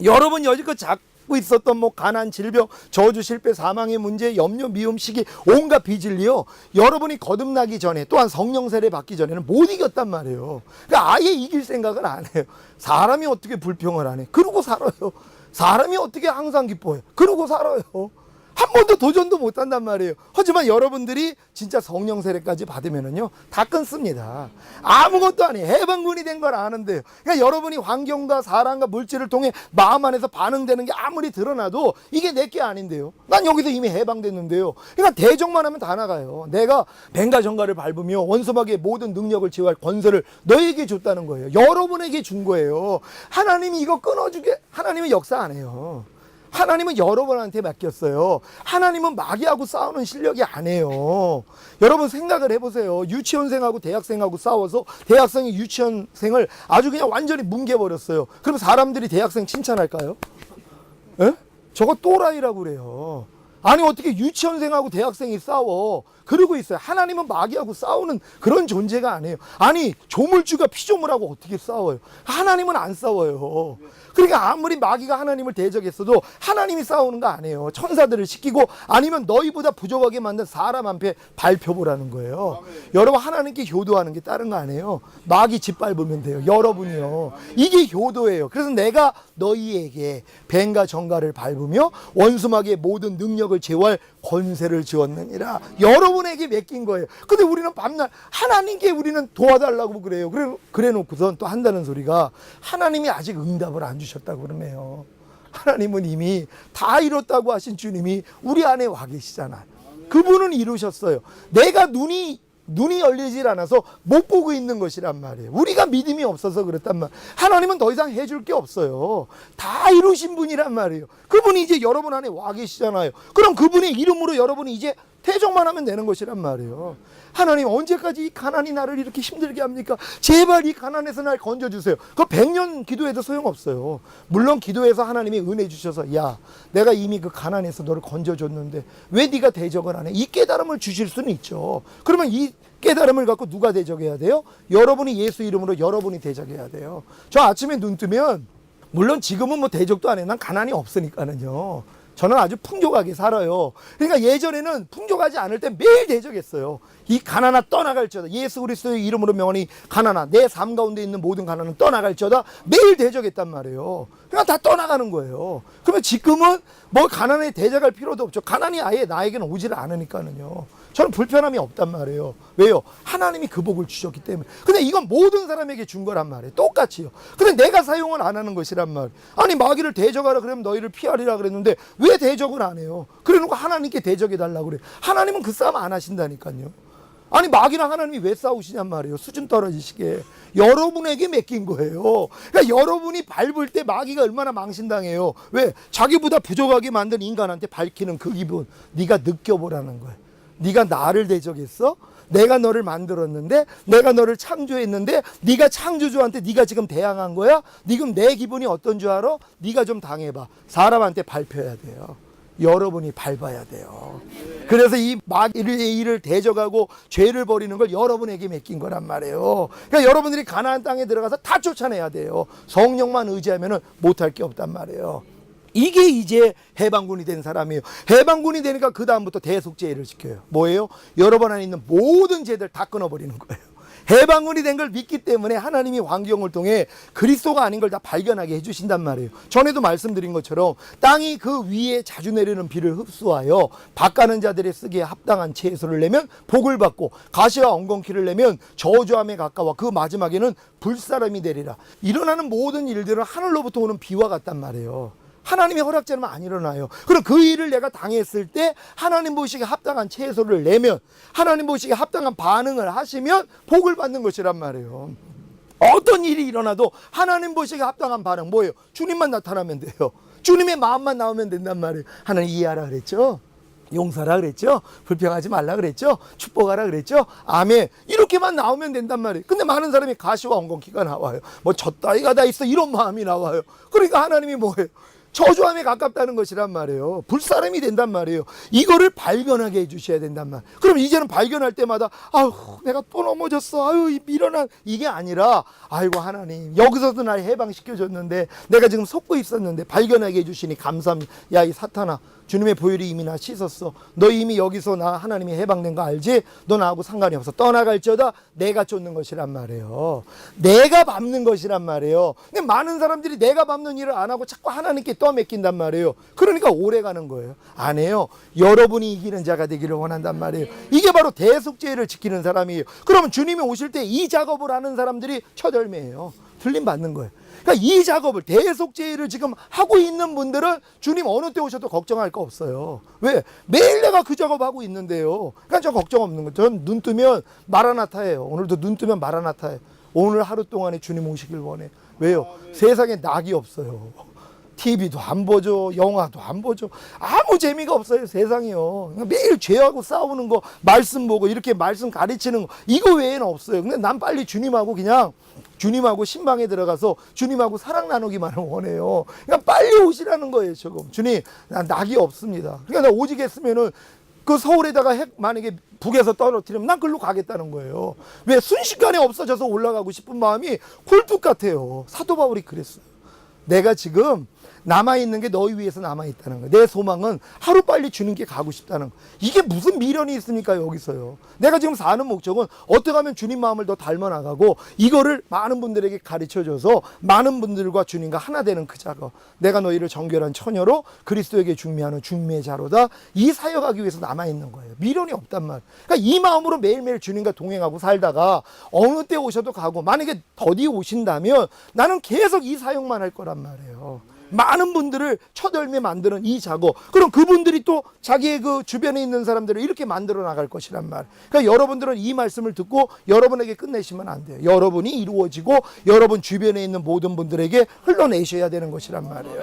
여러분 여지껏 잡고 있었던 가난, 질병, 저주, 실패, 사망의 문제, 염려, 미움, 시기, 온갖 비진리요. 여러분이 거듭나기 전에 또한 성령 세례 받기 전에는 못 이겼단 말이에요. 그러니까 아예 이길 생각을 안 해요. 사람이 어떻게 불평을 안 해? 그러고 살아요. 사람이 어떻게 항상 기뻐해요? 그러고 살아요. 한 번도 도전도 못 한단 말이에요. 하지만 여러분들이 진짜 성령 세례까지 받으면은요, 다 끊습니다. 아무것도 아니에요. 해방군이 된 걸 아는데요. 그러니까 여러분이 환경과 사람과 물질을 통해 마음 안에서 반응되는 게 아무리 드러나도 이게 내 게 아닌데요. 난 여기서 이미 해방됐는데요. 그러니까 대적만 하면 다 나가요. 내가 뱀과 정갈을 밟으며 원수마귀의 모든 능력을 제어할 권세를 너에게 줬다는 거예요. 여러분에게 준 거예요. 하나님이 이거 끊어주게, 하나님은 역사 안 해요. 하나님은 여러분한테 맡겼어요. 하나님은 마귀하고 싸우는 실력이 아니에요. 여러분 생각을 해보세요. 유치원생하고 대학생하고 싸워서 대학생이 유치원생을 아주 그냥 완전히 뭉개버렸어요. 그럼 사람들이 대학생 칭찬할까요? 에? 저거 또라이라고 그래요. 아니 어떻게 유치원생하고 대학생이 싸워? 그러고 있어요. 하나님은 마귀하고 싸우는 그런 존재가 아니에요. 아니 조물주가 피조물하고 어떻게 싸워요? 하나님은 안 싸워요. 그러니까 아무리 마귀가 하나님을 대적했어도 하나님이 싸우는 거 아니에요. 천사들을 시키고 아니면 너희보다 부족하게 만든 사람 앞에 발표보라는 거예요. 여러분 하나님께 효도하는 게 다른 거 아니에요. 마귀 짓밟으면 돼요. 여러분이요. 이게 효도예요. 그래서 내가 너희에게 뱀과 정갈을 밟으며 원수 마귀의 모든 능력을 제어할 권세를 주었느니라. 여러분에게 맡긴 거예요. 근데 우리는 밤낮 하나님께 우리는 도와달라고 그래요. 그래 놓고선 또 한다는 소리가 하나님이 아직 응답을 안 주셨다고 그러네요. 하나님은 이미 다 이뤘다고 하신 주님이 우리 안에 와 계시잖아요. 그분은 이루셨어요. 내가 눈이 열리질 않아서 못 보고 있는 것이란 말이에요. 우리가 믿음이 없어서 그렇단 말이에요. 하나님은 더 이상 해줄 게 없어요. 다 이루신 분이란 말이에요. 그분이 이제 여러분 안에 와 계시잖아요. 그럼 그분의 이름으로 여러분이 이제 대적만 하면 되는 것이란 말이에요. 하나님 언제까지 이 가난이 나를 이렇게 힘들게 합니까? 제발 이 가난에서 날 건져주세요. 그거 100년 기도해도 소용없어요. 물론 기도해서 하나님이 은혜 주셔서 야 내가 이미 그 가난에서 너를 건져줬는데 왜 네가 대적을 안 해? 이 깨달음을 주실 수는 있죠. 그러면 이 깨달음을 갖고 누가 대적해야 돼요? 여러분이 예수 이름으로 여러분이 대적해야 돼요. 저 아침에 눈 뜨면 물론 지금은 뭐 대적도 안 해. 난 가난이 없으니까는요. 저는 아주 풍족하게 살아요. 그러니까 예전에는 풍족하지 않을 때 매일 대적했어요. 이 가난아 떠나갈지어다. 예수 그리스도의 이름으로 명하니 가난아 내 삶 가운데 있는 모든 가난은 떠나갈지어다. 매일 대적했단 말이에요. 그냥 다 떠나가는 거예요. 그러면 지금은 뭐 가난에 대적할 필요도 없죠. 가난이 아예 나에게는 오지를 않으니까는요. 저는 불편함이 없단 말이에요. 왜요? 하나님이 그 복을 주셨기 때문에. 근데 이건 모든 사람에게 준 거란 말이에요. 똑같이요. 근데 내가 사용을 안 하는 것이란 말이에요. 아니 마귀를 대적하라 그러면 너희를 피하리라 그랬는데 왜 대적을 안 해요? 그래놓고 하나님께 대적해달라고 그래요. 하나님은 그 싸움 안 하신다니까요. 아니 마귀랑 하나님이 왜 싸우시냔 말이에요. 수준 떨어지시게. 여러분에게 맡긴 거예요. 그러니까 여러분이 밟을 때 마귀가 얼마나 망신당해요. 왜? 자기보다 부족하게 만든 인간한테 밝히는 그 기분 네가 느껴보라는 거예요. 네가 나를 대적했어? 내가 너를 만들었는데 내가 너를 창조했는데 네가 창조주한테 네가 지금 대항한 거야? 지금 내 기분이 어떤 줄 알아? 네가 좀 당해봐. 사람한테 밟혀야 돼요. 여러분이 밟아야 돼요. 그래서 이 마귀의 일을 대적하고 죄를 버리는 걸 여러분에게 맡긴 거란 말이에요. 그러니까 여러분들이 가나안 땅에 들어가서 다 쫓아내야 돼요. 성령만 의지하면 못할 게 없단 말이에요. 이게 이제 해방군이 된 사람이에요. 해방군이 되니까 그 다음부터 대속죄를 지켜요. 뭐예요? 여러분 안에 있는 모든 죄들 다 끊어버리는 거예요. 해방군이 된 걸 믿기 때문에 하나님이 환경을 통해 그리스도가 아닌 걸 다 발견하게 해주신단 말이에요. 전에도 말씀드린 것처럼 땅이 그 위에 자주 내리는 비를 흡수하여 밭가는 자들의 쓰기에 합당한 채소를 내면 복을 받고 가시와 엉겅퀴를 내면 저주함에 가까워 그 마지막에는 불사람이 되리라. 일어나는 모든 일들은 하늘로부터 오는 비와 같단 말이에요. 하나님이 허락지 않으면 안 일어나요. 그럼 그 일을 내가 당했을 때 하나님 보시기에 합당한 채소를 내면 하나님 보시기에 합당한 반응을 하시면 복을 받는 것이란 말이에요. 어떤 일이 일어나도 하나님 보시기에 합당한 반응 뭐예요? 주님만 나타나면 돼요. 주님의 마음만 나오면 된단 말이에요. 하나님 이해하라 그랬죠? 용서하라 그랬죠? 불평하지 말라 그랬죠? 축복하라 그랬죠? 아멘. 이렇게만 나오면 된단 말이에요. 근데 많은 사람이 가시와 엉겅퀴가 나와요. 뭐 저 따위가 다 있어 이런 마음이 나와요. 그러니까 하나님이 뭐예요? 저주함에 가깝다는 것이란 말이에요. 불사람이 된단 말이에요. 이거를 발견하게 해주셔야 된단 말이에요. 그럼 이제는 발견할 때마다 아유 내가 또 넘어졌어. 아유 미련한 이게 아니라 아이고 하나님 여기서도 날 해방시켜줬는데 내가 지금 속고 있었는데 발견하게 해주시니 감사합니다. 야 이 사탄아 주님의 보혈이 이미 나 씻었어. 너 이미 여기서 나 하나님이 해방된 거 알지? 너 나하고 상관이 없어. 떠나갈지어다 내가 쫓는 것이란 말이에요. 내가 밟는 것이란 말이에요. 근데 많은 사람들이 내가 밟는 일을 안 하고 자꾸 하나님께 떠맡긴단 말이에요. 그러니까 오래 가는 거예요. 안 해요. 여러분이 이기는 자가 되기를 원한단 말이에요. 이게 바로 대속죄를 지키는 사람이에요. 그러면 주님이 오실 때 이 작업을 하는 사람들이 첫 열매예요. 틀림 받는 거예요. 그러니까 이 작업을 대속죄를 지금 하고 있는 분들은 주님 어느 때 오셔도 걱정할 거 없어요. 왜? 매일 내가 그 작업하고 있는데요. 그러니까 저 걱정 없는 거예요. 전 눈 뜨면 마라나타예요. 오늘도 눈 뜨면 마라나타예요. 오늘 하루 동안에 주님 오시길 원해. 왜요? 세상에 낙이 없어요. TV도 안 보죠. 영화도 안 보죠. 아무 재미가 없어요. 세상이요. 매일 죄하고 싸우는 거 말씀 보고 이렇게 말씀 가르치는 거 이거 외에는 없어요. 근데 난 빨리 주님하고 그냥 주님하고 신방에 들어가서 주님하고 사랑 나누기만을 원해요. 그러니까 빨리 오시라는 거예요. 지금 주님 난 낙이 없습니다. 그러니까 나 오직 했으면은 그 서울에다가 핵 만약에 북에서 떨어뜨리면 난 글로 가겠다는 거예요. 왜? 순식간에 없어져서 올라가고 싶은 마음이 굴뚝 같아요. 사도 바울이 그랬어요. 내가 지금 남아있는 게 너희 위해서 남아있다는 거예요. 내 소망은 하루빨리 주님께 가고 싶다는 거예요. 이게 무슨 미련이 있습니까 여기서요. 내가 지금 사는 목적은 어떻게 하면 주님 마음을 더 닮아나가고 이거를 많은 분들에게 가르쳐줘서 많은 분들과 주님과 하나 되는 그 작업. 내가 너희를 정결한 처녀로 그리스도에게 중매하는 중매의 자로다. 이 사역하기 위해서 남아있는 거예요. 미련이 없단 말이에요. 그러니까 이 마음으로 매일매일 주님과 동행하고 살다가 어느 때 오셔도 가고 만약에 더디 오신다면 나는 계속 이 사역만 할 거란 말이에요. 많은 분들을 첫 열매 만드는 이 작업. 그럼 그분들이 또 자기의 그 주변에 있는 사람들을 이렇게 만들어 나갈 것이란 말. 그러니까 여러분들은 이 말씀을 듣고 여러분에게 끝내시면 안 돼요. 여러분이 이루어지고 여러분 주변에 있는 모든 분들에게 흘러내셔야 되는 것이란 말이에요.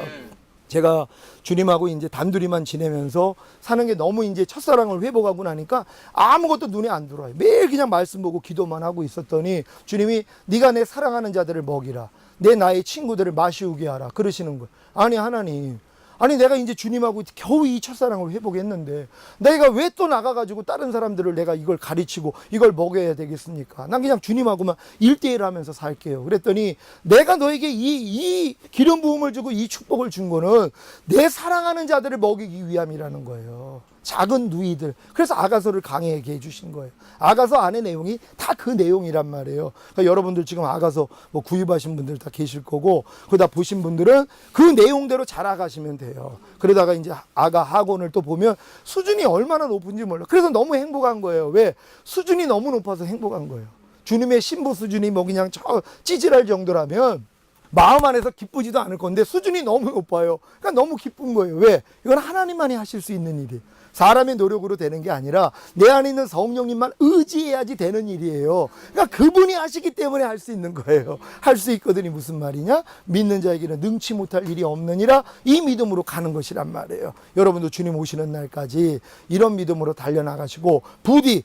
제가 주님하고 이제 단둘이만 지내면서 사는 게 너무 이제 첫사랑을 회복하고 나니까 아무것도 눈에 안 들어와요. 매일 그냥 말씀 보고 기도만 하고 있었더니 주님이 네가 내 사랑하는 자들을 먹이라. 내 나의 친구들을 마시우게 하라. 그러시는 거예요. 아니 하나님. 아니 내가 이제 주님하고 겨우 이 첫사랑을 회복했는데 내가 왜 또 나가가지고 다른 사람들을 내가 이걸 가르치고 이걸 먹여야 되겠습니까? 난 그냥 주님하고만 1대1 하면서 살게요. 그랬더니 내가 너에게 이 기름 부음을 주고 이 축복을 준 거는 내 사랑하는 자들을 먹이기 위함이라는 거예요. 작은 누이들. 그래서 아가서를 강해게 해주신 거예요. 아가서 안의 내용이 다 그 내용이란 말이에요. 그러니까 여러분들 지금 아가서 뭐 구입하신 분들 다 계실 거고, 그러다 보신 분들은 그 내용대로 자라가시면 돼요. 그러다가 이제 아가 학원을 또 보면 수준이 얼마나 높은지 몰라. 그래서 너무 행복한 거예요. 왜? 수준이 너무 높아서 행복한 거예요. 주님의 신부 수준이 뭐 그냥 저 찌질할 정도라면 마음 안에서 기쁘지도 않을 건데 수준이 너무 높아요. 그러니까 너무 기쁜 거예요. 왜? 이건 하나님만이 하실 수 있는 일이에요. 사람의 노력으로 되는 게 아니라 내 안에 있는 성령님만 의지해야지 되는 일이에요. 그러니까 그분이 하시기 때문에 할 수 있는 거예요. 할 수 있거든요. 무슨 말이냐? 믿는 자에게는 능치 못할 일이 없느니라 이 믿음으로 가는 것이란 말이에요. 여러분도 주님 오시는 날까지 이런 믿음으로 달려나가시고 부디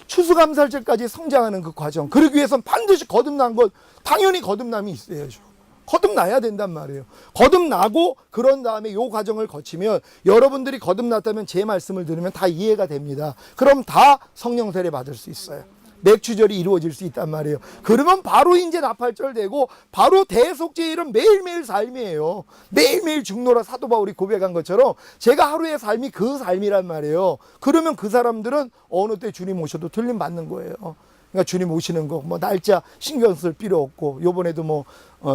추수감사절까지 성장하는 그 과정, 그러기 위해서는 반드시 거듭난 것, 당연히 거듭남이 있어야죠. 거듭나야 된단 말이에요. 거듭나고 그런 다음에 요 과정을 거치면 여러분들이 거듭났다면 제 말씀을 들으면 다 이해가 됩니다. 그럼 다 성령 세례 받을 수 있어요. 맥추절이 이루어질 수 있단 말이에요. 그러면 바로 이제 나팔절 되고 바로 대속죄일은 매일매일 삶이에요. 매일매일 죽노라 사도 바울이 고백한 것처럼 제가 하루의 삶이 그 삶이란 말이에요. 그러면 그 사람들은 어느 때 주님 오셔도 틀림 받는 거예요. 그러니까 주님 오시는 거 뭐 날짜 신경 쓸 필요 없고, 요번에도 뭐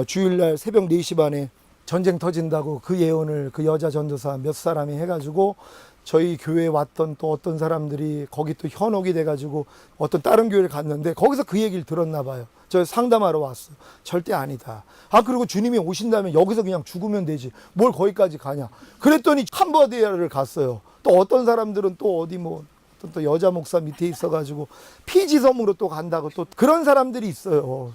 주일날 새벽 4시 반에 전쟁 터진다고 그 예언을 그 여자 전도사 몇 사람이 해가지고 저희 교회에 왔던 또 어떤 사람들이 거기 또 현혹이 돼가지고 어떤 다른 교회를 갔는데 거기서 그 얘기를 들었나 봐요. 저 상담하러 왔어. 절대 아니다. 아, 그리고 주님이 오신다면 여기서 그냥 죽으면 되지. 뭘 거기까지 가냐. 그랬더니 캄보디아를 갔어요. 또 어떤 사람들은 또 어디 뭐 또 여자 목사 밑에 있어가지고 피지 섬으로 또 간다고 또 그런 사람들이 있어요.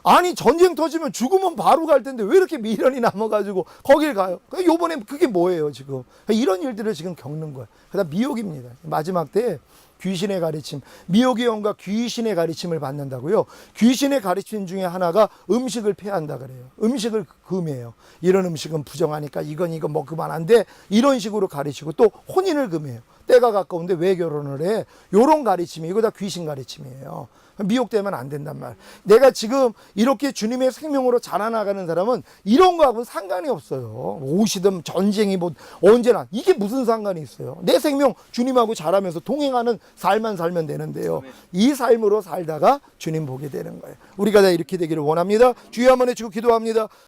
아니 전쟁 터지면 죽으면 바로 갈 텐데 왜 이렇게 미련이 남아가지고 거길 가요? 요번에 그게 뭐예요 지금? 이런 일들을 지금 겪는 거예요. 그다음 미혹입니다. 마지막 때 귀신의 가르침, 미혹의 영과 귀신의 가르침을 받는다고요. 귀신의 가르침 중에 하나가 음식을 폐한다 그래요. 음식을 금해요. 이런 음식은 부정하니까 이건 먹으면 안 돼. 이런 식으로 가르치고 또 혼인을 금해요. 때가 가까운데 왜 결혼을 해? 요런 가르침이 이거 다 귀신 가르침이에요. 미혹되면 안 된단 말. 내가 지금 이렇게 주님의 생명으로 자라나가는 사람은 이런 거하고는 상관이 없어요. 오시든 전쟁이 뭐 언제나 이게 무슨 상관이 있어요. 내 생명 주님하고 자라면서 동행하는 삶만 살면 되는데요. 이 삶으로 살다가 주님 보게 되는 거예요. 우리가 다 이렇게 되기를 원합니다. 주여 한번 해주고 기도합니다.